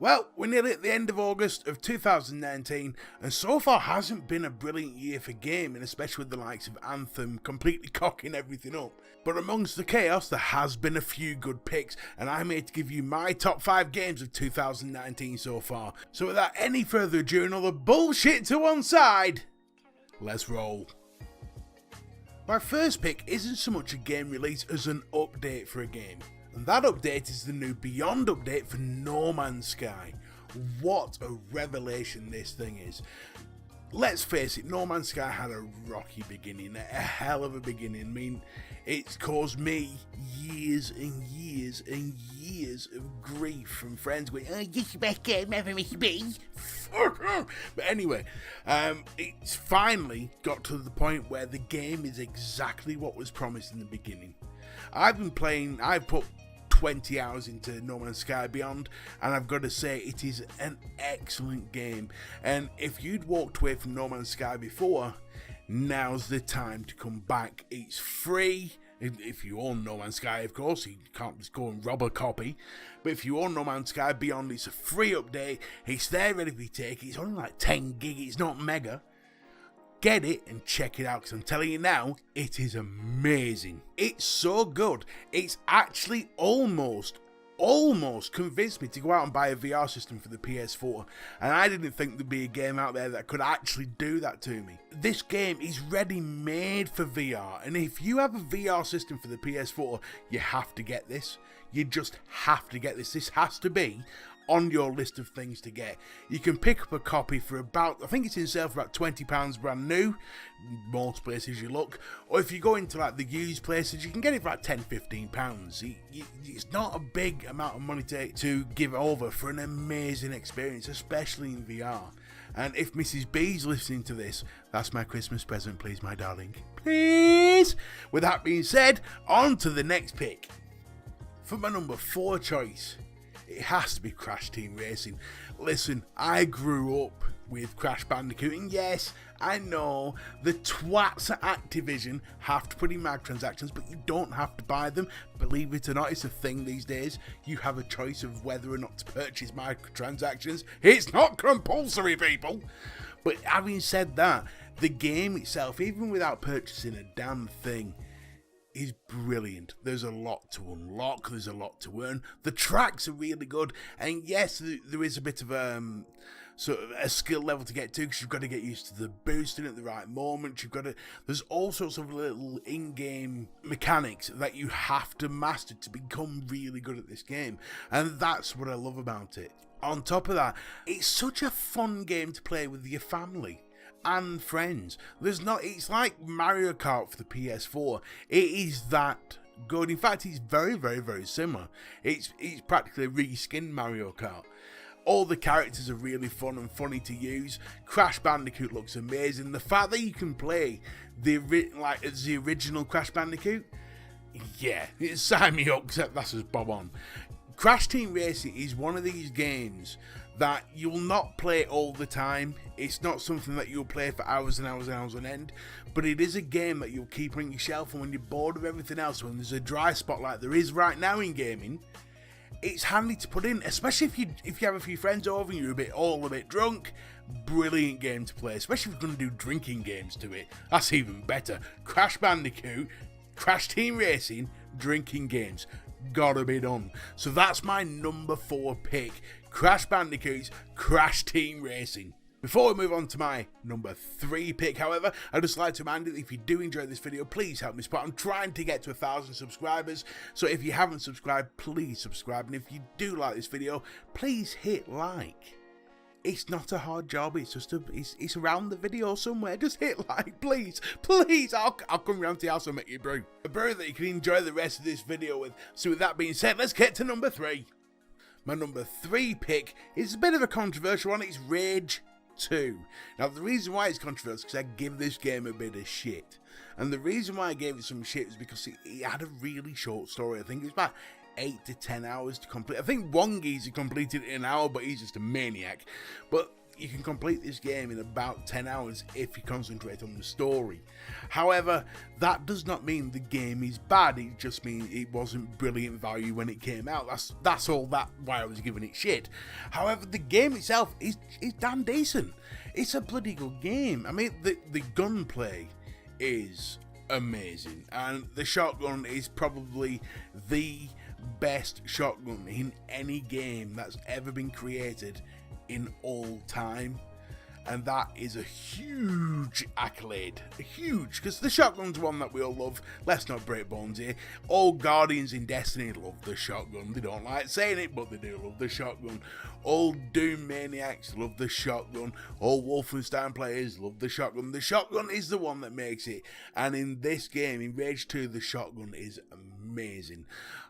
Well, we're nearly at the end of August of 2019, and so far hasn't been a brilliant year for gaming, especially with the likes of Anthem completely cocking everything up. But amongst the chaos, there has been a few good picks, and I'm here to give you my top 5 games of 2019 so far. So without any further ado and all the bullshit to one side, let's roll. My first pick isn't so much a game release as an update for a game. And that update is the new Beyond update for No Man's Sky. What a revelation this thing is. Let's face it, No Man's Sky had a rocky beginning, a hell of a beginning. I mean, it's caused me years and years and years of grief from friends going, "Oh, this is the best game ever, Mr. B." But anyway, it's finally got to the point where the game is exactly what was promised in the beginning. I've put 20 hours into No Man's Sky Beyond, and I've got to say it is an excellent game. And if you'd walked away from No Man's Sky before, now's the time to come back. It's free. If you own No Man's Sky, of course, you can't just go and rob a copy. But if you own No Man's Sky Beyond, it's a free update. It's there ready for you to take. It's only like 10 gig, it's not mega. Get it and check it out, because I'm telling you now, it is amazing. It's so good, it's actually almost convinced me to go out and buy a VR system for the PS4, and I didn't think there'd be a game out there that could actually do that to me. This game is ready made for VR, and if you have a VR system for the PS4, you have to get this. You just have to get this. This has to be on your list of things to get. You can pick up a copy for about, I think it's in sale for about £20 brand new, most places you look, or if you go into like the used places, you can get it for like £10-15. It's not a big amount of money to give over for an amazing experience, especially in VR. And if Mrs. B's listening to this, that's my Christmas present, please, my darling. Please! With that being said, on to the next pick. For my number 4 choice, it has to be Crash Team Racing. Listen, I grew up with Crash Bandicoot, and yes, I know the twats at Activision have to put in microtransactions, but you don't have to buy them. Believe it or not, it's a thing these days. You have a choice of whether or not to purchase microtransactions. It's not compulsory, people. But having said that, the game itself, even without purchasing a damn thing, is brilliant. There's a lot to unlock, there's a lot to earn. The tracks are really good, and yes, there is a bit of sort of a skill level to get to, because you've got to get used to the boosting at the right moment. There's all sorts of little in-game mechanics that you have to master to become really good at this game, and that's what I love about it. On top of that, it's such a fun game to play with your family and friends. It's like Mario Kart for the PS4. It is that good. In fact, it's very, very, very similar. It's practically a reskinned Mario Kart. All the characters are really fun and funny to use. Crash Bandicoot looks amazing. The fact that you can play the original Crash Bandicoot, yeah, sign me up, except that's just bob on. Crash Team Racing is one of these games that you'll not play all the time. It's not something that you'll play for hours and hours and hours on end, but it is a game that you'll keep on your shelf, and when you're bored of everything else, when there's a dry spot like there is right now in gaming, it's handy to put in, especially if you have a few friends over and you're all a bit drunk. Brilliant game to play, especially if you're going to do drinking games to it. That's even better. Crash Bandicoot, Crash Team Racing, drinking games. Gotta be done. So that's my number 4 pick, Crash Bandicoot's Crash Team Racing. Before we move on to my number 3 pick, however, I'd just like to remind you that if you do enjoy this video, please help me support. I'm trying to get to 1,000 subscribers, so if you haven't subscribed, please subscribe, and if you do like this video, please hit like. It's not a hard job, it's just it's around the video somewhere. Just hit like, please, I'll come round to your house and make you a brew that you can enjoy the rest of this video with. So with that being said, let's get to number 3. My number 3 pick is a bit of a controversial one. It's Rage 2. Now, the reason why it's controversial is because I give this game a bit of shit, and the reason why I gave it some shit is because it had a really short story. I think it's about 8 to 10 hours to complete. I think one geezer completed it in an hour, but he's just a maniac. But you can complete this game in about 10 hours if you concentrate on the story. However, that does not mean the game is bad, it just means it wasn't brilliant value when it came out. That's all that why I was giving it shit. However, the game itself is damn decent. It's a bloody good game. I mean, the gunplay is amazing, and the shotgun is probably the best shotgun in any game that's ever been created in all time, and that is a huge accolade, because the shotgun's one that we all love. Let's not break bones here. All Guardians in Destiny love the shotgun. They don't like saying it, but they do love the shotgun. All Doom maniacs love the shotgun. All Wolfenstein players love the shotgun. The shotgun is the one that makes it, and in this game, in Rage 2, the shotgun is amazing.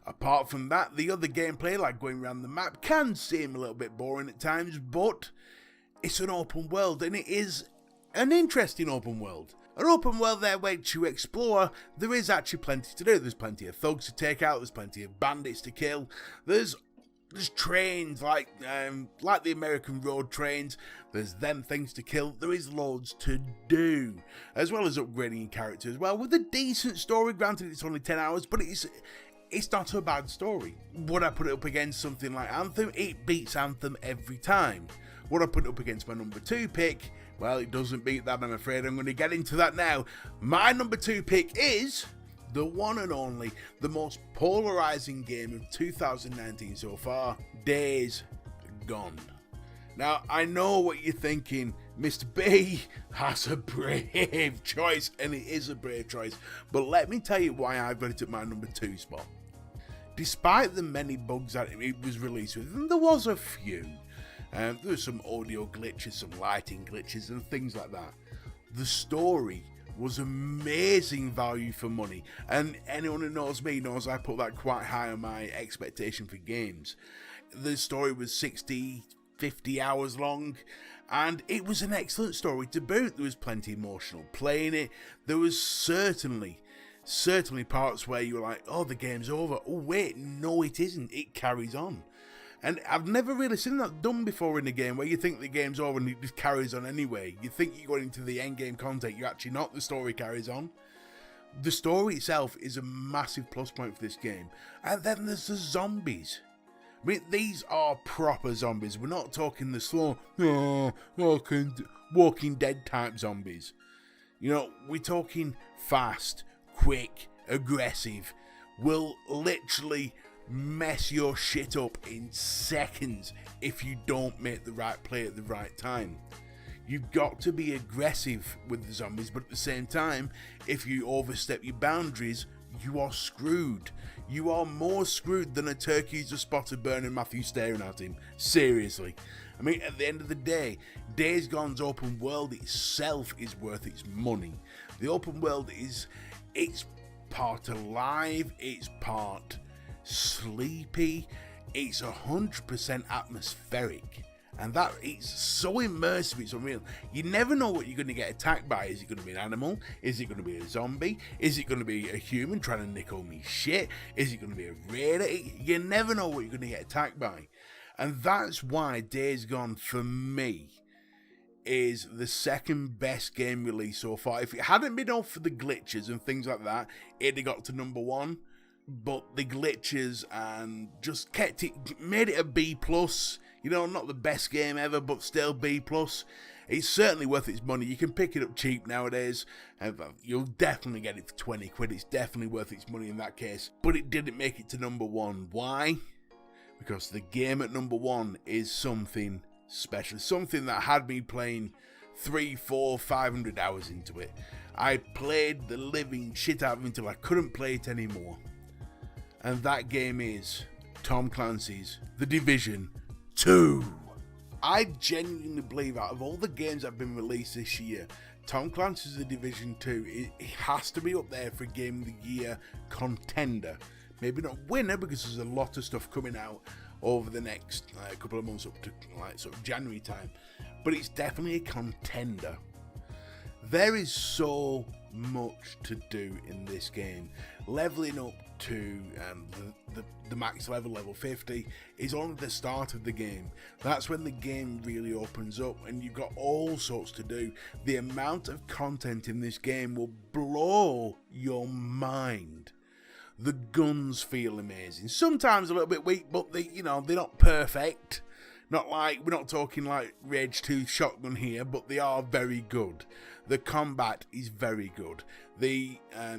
Apart from that, the other gameplay, like going around the map, can seem a little bit boring at times, but it's an open world, and it is an interesting open world. An open world there which you explore. There is actually plenty to do. There's plenty of thugs to take out, there's plenty of bandits to kill, there's trains like the American road trains, there's them things to kill, there is loads to do, as well as upgrading your character as well, with a decent story. Granted, it's only 10 hours, but it's not a bad story. Would I put it up against something like Anthem? It beats Anthem every time. Would I put it up against my number 2 pick? Well, it doesn't beat that, I'm afraid. I'm going to get into that now. My number 2 pick is the one and only, the most polarizing game of 2019 so far, Days Gone. Now, I know what you're thinking. Mr. B has a brave choice, and it is a brave choice. But let me tell you why I've got it at my number 2 spot. Despite the many bugs that it was released with, and there was a few, there were some audio glitches, some lighting glitches, and things like that, the story was amazing value for money. And anyone who knows me knows I put that quite high on my expectation for games. The story was 50 hours long, and it was an excellent story to boot. There was plenty emotional playing it. There was certainly parts where you were like, oh, the game's over. Oh wait, no it isn't, it carries on. And I've never really seen that done before in a game, where you think the game's over and it just carries on anyway. You think you're going into the end game content, you're actually not. The story carries on. The story itself is a massive plus point for this game. And then there's the zombies. I mean, these are proper zombies. We're not talking the slow, Walking Dead type zombies. You know, we're talking fast, quick, aggressive. Will literally mess your shit up in seconds if you don't make the right play at the right time. You've got to be aggressive with the zombies, but at the same time, if you overstep your boundaries, you are screwed. You are more screwed than a turkey who's just spotted Burning Matthew staring at him. Seriously. I mean, at the end of the day, Days Gone's open world itself is worth its money. The open world it's part alive, it's part sleepy, it's 100% atmospheric, and that it's so immersive, it's unreal. You never know what you're going to get attacked by. Is it going to be an animal? Is it going to be a zombie? Is it going to be a human trying to nick all me shit? Is it going to be a raider? You never know what you're going to get attacked by, and that's why Days Gone for me is the second best game release so far. If it hadn't been off for the glitches and things like that, it'd have got to number 1. But the glitches and just made it a B+. You know, not the best game ever, but still B+. It's certainly worth its money. You can pick it up cheap nowadays. You'll definitely get it for 20 quid. It's definitely worth its money in that case. But it didn't make it to number 1. Why? Because the game at number 1 is something special. Something that had me playing 300, 400, 500 hours into it. I played the living shit out of it until I couldn't play it anymore. And that game is Tom Clancy's The Division 2. I genuinely believe out of all the games that have been released this year, Tom Clancy's The Division 2, it has to be up there for Game of the Year contender. Maybe not winner, because there's a lot of stuff coming out over the next couple of months up to sort of January time. But it's definitely a contender. There is so much to do in this game. leveling up to the max level, level 50, is only the start of the game. That's when the game really opens up and you've got all sorts to do. The amount of content in this game will blow your mind. The guns feel amazing. Sometimes a little bit weak, but they're not perfect. We're not talking like Rage 2 shotgun here, but they are very good. The combat is very good. The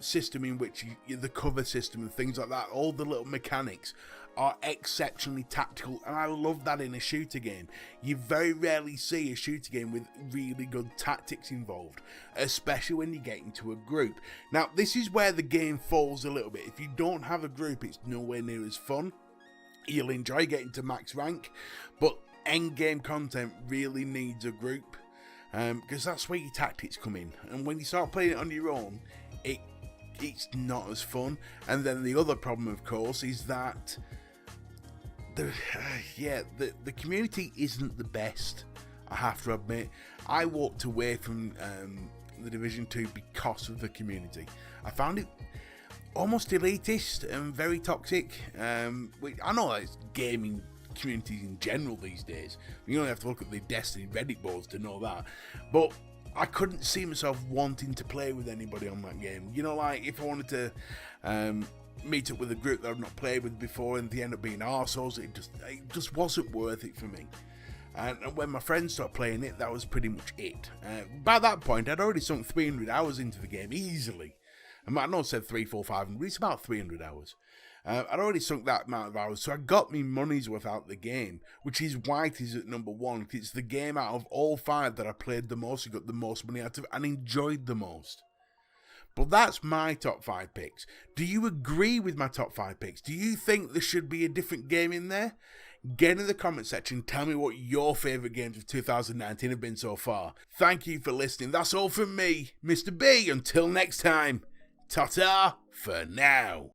system in which the cover system and things like that, all the little mechanics are exceptionally tactical, and I love that in a shooter game. You very rarely see a shooter game with really good tactics involved, especially when you get into a group. Now, this is where the game falls a little bit. If you don't have a group, it's nowhere near as fun. You'll enjoy getting to max rank, but end-game content really needs a group, because that's where your tactics come in. And when you start playing it on your own, it's not as fun. And then the other problem, of course, is that the community isn't the best, I have to admit. I walked away from the Division 2 because of the community. I found it almost elitist and very toxic. Which I know it's gaming communities in general these days. You only have to look at the Destiny Reddit boards to know that. But I couldn't see myself wanting to play with anybody on that game. Like if I wanted to meet up with a group that I've not played with before and they end up being arseholes, it just wasn't worth it for me. And when my friends started playing it, that was pretty much it. By that point, I'd already sunk 300 hours into the game easily. I know I said 3, 4, 500, but it's about 300 hours. I'd already sunk that amount of hours, so I got me money's worth out of the game, which is why it is at number 1. It's the game out of all 5 that I played the most, and got the most money out of, and enjoyed the most. But that's my top 5 picks. Do you agree with my top 5 picks? Do you think there should be a different game in there? Get in the comment section, tell me what your favourite games of 2019 have been so far. Thank you for listening. That's all from me, Mr. B. Until next time, ta-ta for now.